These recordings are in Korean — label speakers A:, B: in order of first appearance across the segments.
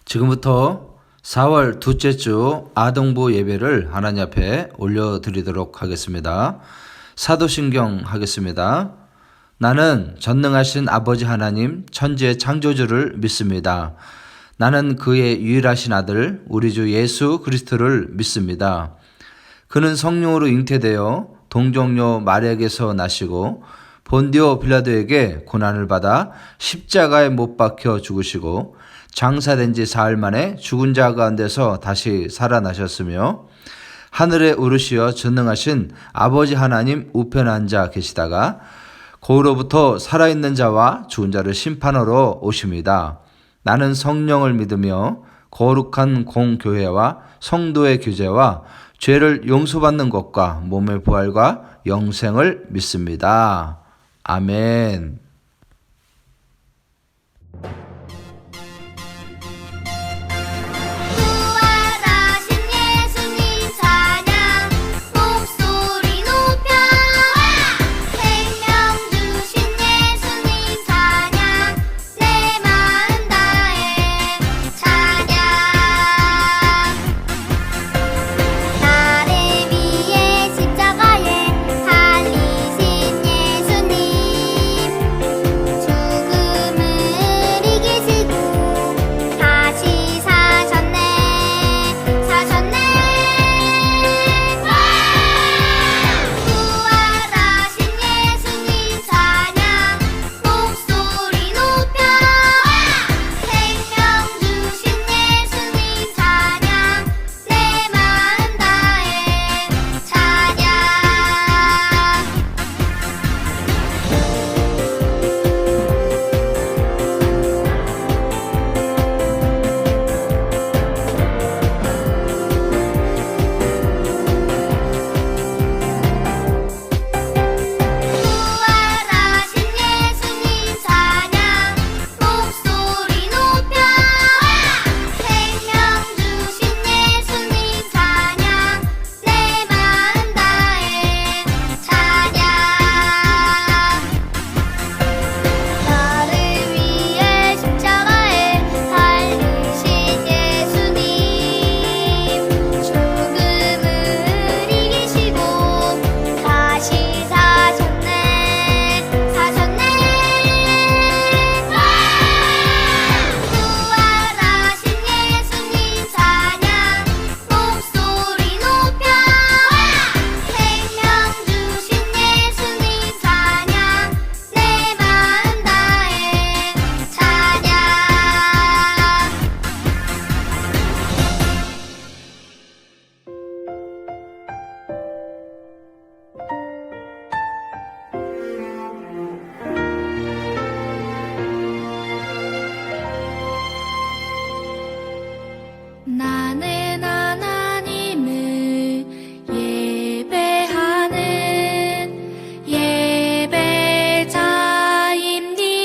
A: 지금부터 4월 둘째 주 아동부 예배를 하나님 앞에 올려드리도록 하겠습니다. 사도신경 하겠습니다. 나는 전능하신 아버지 하나님 천지의 창조주를 믿습니다. 나는 그의 유일하신 아들 우리 주 예수 그리스도를 믿습니다. 그는 성령으로 잉태되어 동정녀 마리아에게서 나시고 본디오 빌라도에게 고난을 받아 십자가에 못 박혀 죽으시고 장사된 지 사흘 만에 죽은 자 가운데서 다시 살아나셨으며 하늘에 오르시어 전능하신 아버지 하나님 우편에 앉아 계시다가 거기로부터 살아있는 자와 죽은 자를 심판하러 오십니다. 나는 성령을 믿으며 거룩한 공교회와 성도의 교제와 죄를 용서받는 것과 몸의 부활과 영생을 믿습니다. 아멘.
B: 나는 하나님을 예배하는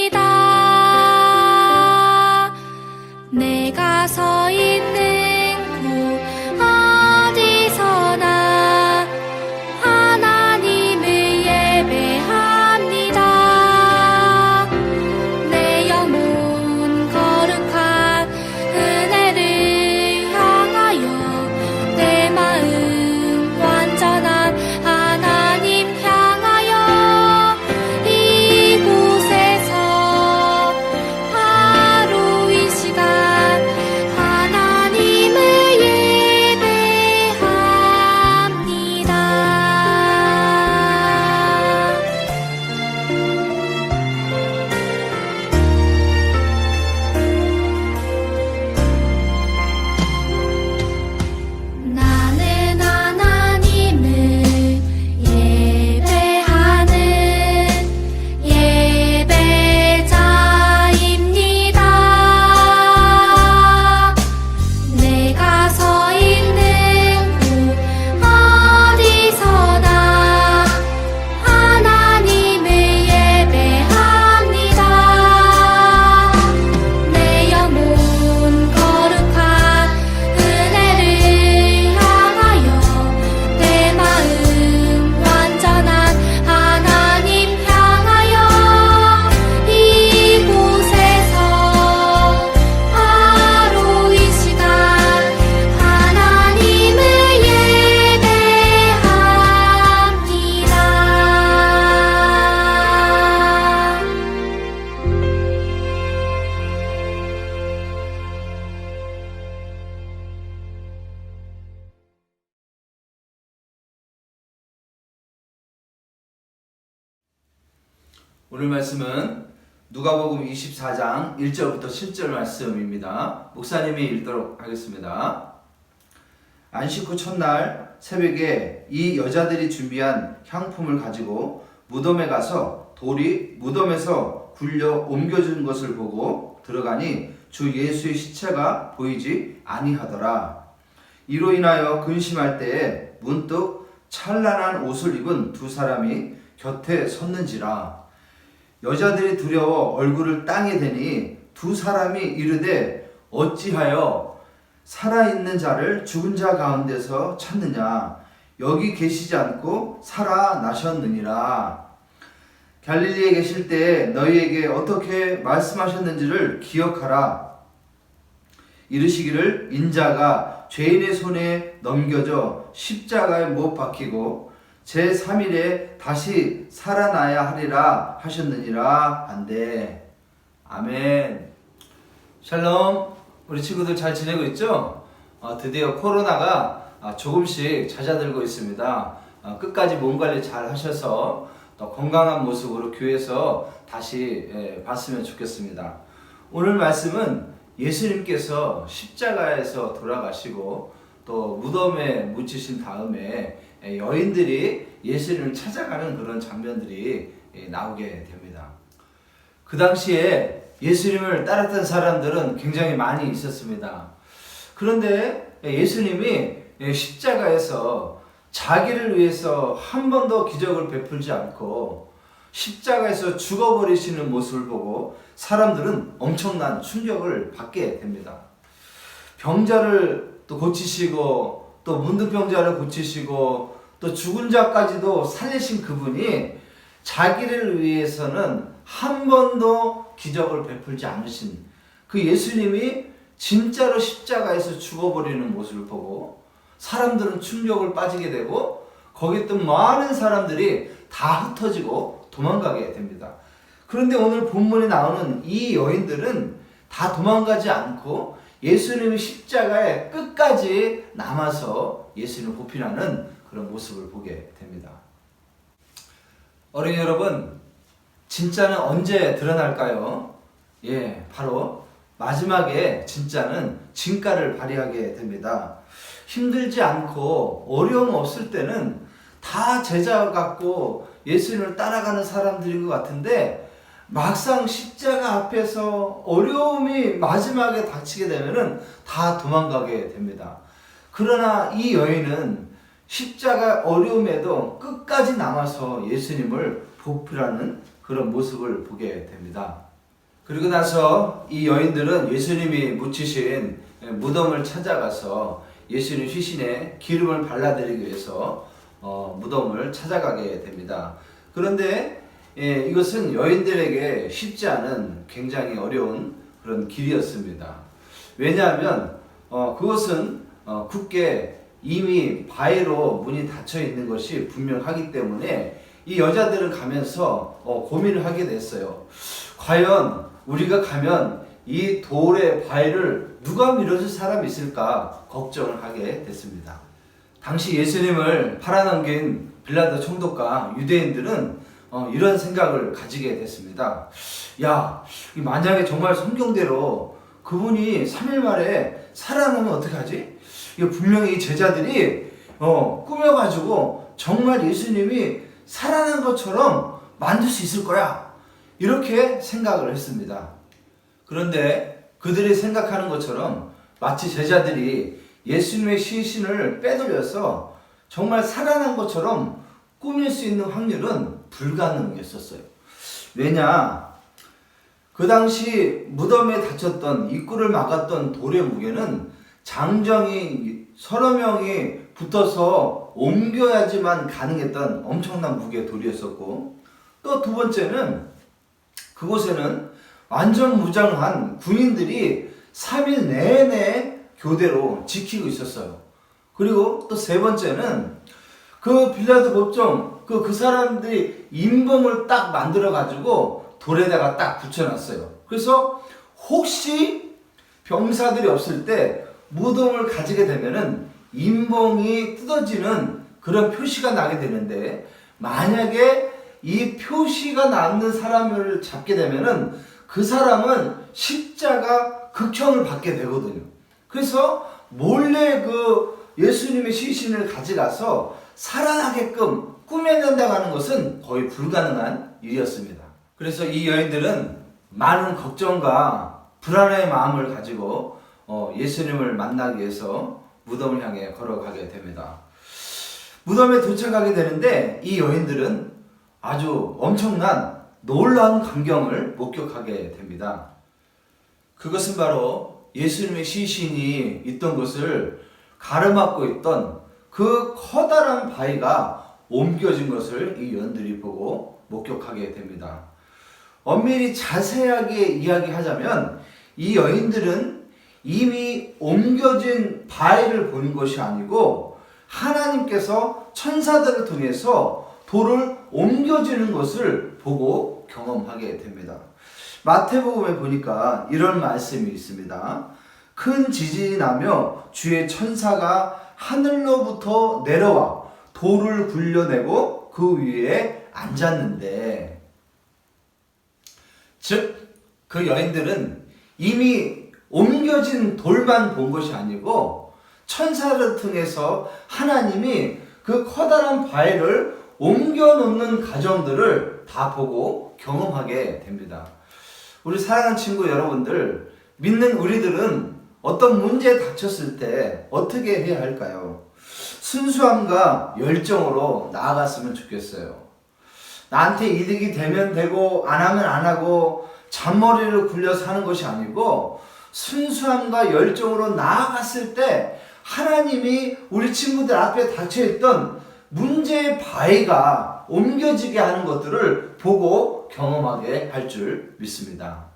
B: 예배자입니다. 내가 서 있는 곳 어디서나 하나님을 예배합니다. 내 영혼 거룩한 은혜를 내 마음 완전한 하나님 향하여 이곳에서 바로 이 시간
A: 오늘 말씀은 누가복음 24장 1절부터 7절 말씀입니다. 목사님이 읽도록 하겠습니다. 안식 후 첫날 새벽에 이 여자들이 준비한 향품을 가지고 무덤에 가서 돌이 무덤에서 굴려 옮겨진 것을 보고 들어가니 주 예수의 시체가 보이지 아니하더라. 이로 인하여 근심할 때에 문득 찬란한 옷을 입은 두 사람이 곁에 섰는지라. 여자들이 두려워 얼굴을 땅에 대니 두 사람이 이르되 어찌하여 살아있는 자를 죽은 자 가운데서 찾느냐. 여기 계시지 않고 살아나셨느니라. 갈릴리에 계실 때 너희에게 어떻게 말씀하셨는지를 기억하라. 이르시기를 인자가 죄인의 손에 넘겨져 십자가에 못 박히고 제3일에 다시 살아나야 하리라 하셨느니라 한데. 아멘. 샬롬. 우리 친구들 잘 지내고 있죠? 드디어 코로나가 조금씩 잦아들고 있습니다. 끝까지 몸 관리 잘 하셔서 더 건강한 모습으로 교회에서 다시 봤으면 좋겠습니다. 오늘 말씀은 예수님께서 십자가에서 돌아가시고 또 무덤에 묻히신 다음에 여인들이 예수님을 찾아가는 그런 장면들이 나오게 됩니다. 그 당시에 예수님을 따랐던 사람들은 굉장히 많이 있었습니다. 그런데 예수님이 십자가에서 자기를 위해서 한 번도 기적을 베풀지 않고 십자가에서 죽어버리시는 모습을 보고 사람들은 엄청난 충격을 받게 됩니다. 병자를 또 고치시고 또 문둥병자를 고치시고 또 죽은 자까지도 살리신 그분이 자기를 위해서는 한 번도 기적을 베풀지 않으신 그 예수님이 진짜로 십자가에서 죽어버리는 모습을 보고 사람들은 충격을 빠지게 되고 거기 있던 많은 사람들이 다 흩어지고 도망가게 됩니다. 그런데 오늘 본문에 나오는 이 여인들은 다 도망가지 않고 예수님의 십자가에 끝까지 남아서 예수님을 보필하는 그런 모습을 보게 됩니다. 어린이 여러분, 진짜는 언제 드러날까요? 바로 마지막에 진짜는 진가를 발휘하게 됩니다. 힘들지 않고 어려움 없을 때는 다 제자 같고 예수님을 따라가는 사람들인 것 같은데 막상 십자가 앞에서 어려움이 마지막에 닥치게 되면은 다 도망가게 됩니다. 그러나 이 여인은 십자가 어려움에도 끝까지 남아서 예수님을 보필하는 그런 모습을 보게 됩니다. 그리고 나서 이 여인들은 예수님이 묻히신 무덤을 찾아가서 예수님 시신에 기름을 발라드리기 위해서 무덤을 찾아가게 됩니다. 그런데 이것은 여인들에게 쉽지 않은 굉장히 어려운 그런 길이었습니다. 왜냐하면 그것은 굳게 이미 바위로 문이 닫혀 있는 것이 분명하기 때문에 이 여자들은 가면서 고민을 하게 됐어요. 과연 우리가 가면 이 돌의 바위를 누가 밀어줄 사람이 있을까 걱정을 하게 됐습니다. 당시 예수님을 팔아넘긴 빌라도 총독과 유대인들은 이런 생각을 가지게 됐습니다. 만약에 정말 성경대로 그분이 3일 만에 살아나면 어떡하지? 이거 분명히 이 제자들이 꾸며가지고 정말 예수님이 살아난 것처럼 만들 수 있을 거야. 이렇게 생각을 했습니다. 그런데 그들이 생각하는 것처럼 마치 제자들이 예수님의 시신을 빼돌려서 정말 살아난 것처럼 꾸밀 수 있는 확률은 불가능했었어요. 왜냐? 그 당시 무덤에 닫혔던 입구를 막았던 돌의 무게는 장정이 서너 명이 붙어서 옮겨야지만 가능했던 엄청난 무게의 돌이었었고, 또 두 번째는 그곳에는 완전 무장한 군인들이 3일 내내 교대로 지키고 있었어요. 그리고 또 세 번째는 그 빌라도 법정 그 사람들이 인범을 딱 만들어 가지고 돌에다가 딱 붙여놨어요. 그래서 혹시 병사들이 없을 때 무덤을 가지게 되면은 인봉이 뜯어지는 그런 표시가 나게 되는데, 만약에 이 표시가 남는 사람을 잡게 되면은 그 사람은 십자가 극형을 받게 되거든요. 그래서 몰래 그 예수님의 시신을 가져가서 살아나게끔 꾸며낸다고 하는 것은 거의 불가능한 일이었습니다. 그래서 이 여인들은 많은 걱정과 불안의 마음을 가지고 예수님을 만나기 위해서 무덤을 향해 걸어가게 됩니다. 무덤에 도착하게 되는데 이 여인들은 아주 엄청난 놀라운 광경을 목격하게 됩니다. 그것은 바로 예수님의 시신이 있던 곳을 가로막고 있던 그 커다란 바위가 옮겨진 것을 이 여인들이 보고 목격하게 됩니다. 엄밀히 자세하게 이야기하자면 이 여인들은 이미 옮겨진 바위를 본 것이 아니고 하나님께서 천사들을 통해서 돌을 옮겨지는 것을 보고 경험하게 됩니다. 마태복음에 보니까 이런 말씀이 있습니다. 큰 지진이 나며 주의 천사가 하늘로부터 내려와 돌을 굴려내고 그 위에 앉았는데, 즉 그 여인들은 이미 옮겨진 돌만 본 것이 아니고 천사를 통해서 하나님이 그 커다란 바위를 옮겨놓는 과정들을 다 보고 경험하게 됩니다. 우리 사랑하는 친구 여러분들, 믿는 우리들은 어떤 문제에 닥쳤을 때 어떻게 해야 할까요? 순수함과 열정으로 나아갔으면 좋겠어요. 나한테 이득이 되면 되고 안 하면 안 하고 잔머리를 굴려서 하는 것이 아니고 순수함과 열정으로 나아갔을 때 하나님이 우리 친구들 앞에 닥쳐있던 문제의 바위가 옮겨지게 하는 것들을 보고 경험하게 할 줄 믿습니다.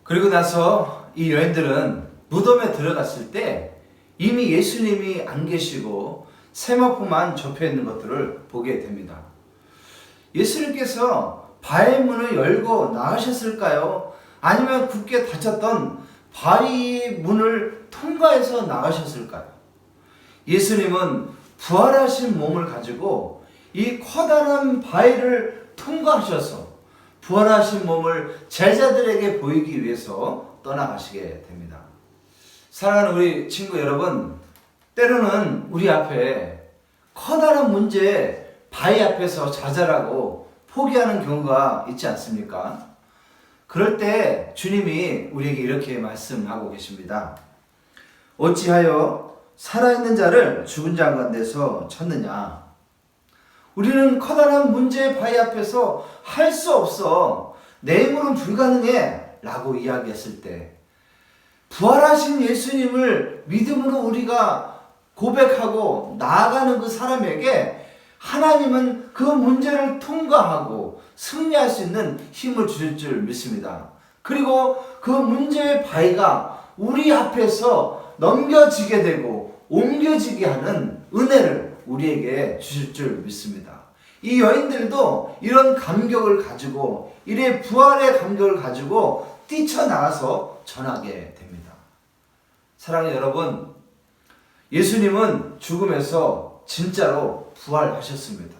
A: 그리고 나서 이 여인들은 무덤에 들어갔을 때 이미 예수님이 안 계시고 세마포만 접혀 있는 것들을 보게 됩니다. 예수님께서 바위 문을 열고 나가셨을까요? 아니면 굳게 닫혔던 바위 문을 통과해서 나가셨을까요? 예수님은 부활하신 몸을 가지고 이 커다란 바위를 통과하셔서 부활하신 몸을 제자들에게 보이기 위해서 떠나가시게 됩니다. 사랑하는 우리 친구 여러분, 때로는 우리 앞에 커다란 문제 바위 앞에서 좌절하고 포기하는 경우가 있지 않습니까? 그럴 때 주님이 우리에게 이렇게 말씀하고 계십니다. 어찌하여 살아있는 자를 죽은 자 가운데서 찾느냐? 우리는 커다란 문제의 바위 앞에서 할 수 없어, 내 힘으로는 불가능해 라고 이야기했을 때 부활하신 예수님을 믿음으로 우리가 고백하고 나아가는 그 사람에게 하나님은 그 문제를 통과하고 승리할 수 있는 힘을 주실 줄 믿습니다. 그리고 그 문제의 바위가 우리 앞에서 넘겨지게 되고 옮겨지게 하는 은혜를 우리에게 주실 줄 믿습니다. 이 여인들도 이런 감격을 가지고 이래 부활의 감격을 가지고 뛰쳐나가서 전하게 됩니다. 사랑하는 여러분, 예수님은 죽음에서 진짜로 부활하셨습니다.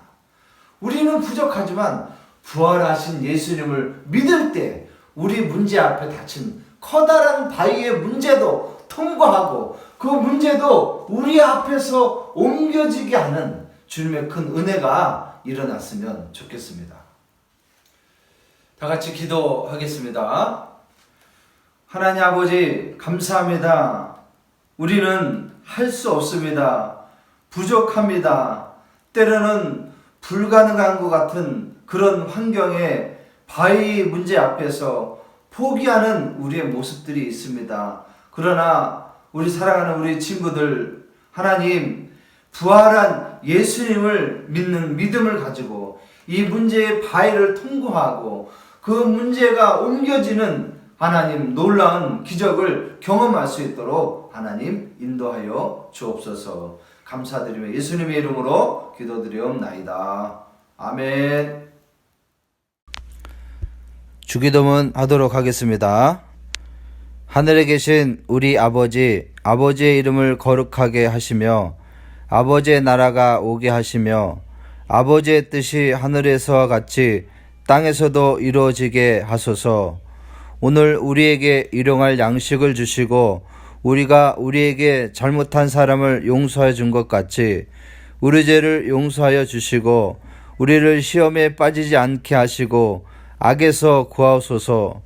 A: 우리는 부족하지만 부활하신 예수님을 믿을 때 우리 문제 앞에 닥친 커다란 바위의 문제도 통과하고 그 문제도 우리 앞에서 옮겨지게 하는 주님의 큰 은혜가 일어났으면 좋겠습니다. 다 같이 기도하겠습니다. 하나님 아버지, 감사합니다. 우리는 할 수 없습니다. 부족합니다. 때로는 불가능한 것 같은 그런 환경에 바위 문제 앞에서 포기하는 우리의 모습들이 있습니다. 그러나 우리 사랑하는 우리 친구들, 하나님 부활한 예수님을 믿는 믿음을 가지고 이 문제의 바위를 통과하고 그 문제가 옮겨지는 하나님 놀라운 기적을 경험할 수 있도록 하나님 인도하여 주옵소서. 감사드리며 예수님의 이름으로 기도드리옵나이다. 아멘.
C: 주기도문 하도록 하겠습니다. 하늘에 계신 우리 아버지, 아버지의 이름을 거룩하게 하시며 아버지의 나라가 오게 하시며 아버지의 뜻이 하늘에서와 같이 땅에서도 이루어지게 하소서. 오늘 우리에게 일용할 양식을 주시고 우리가 우리에게 잘못한 사람을 용서해 준 것 같이 우리 죄를 용서하여 주시고 우리를 시험에 빠지지 않게 하시고 악에서 구하소서.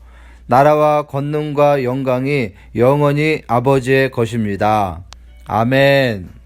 C: 나라와 권능과 영광이 영원히 아버지의 것입니다. 아멘.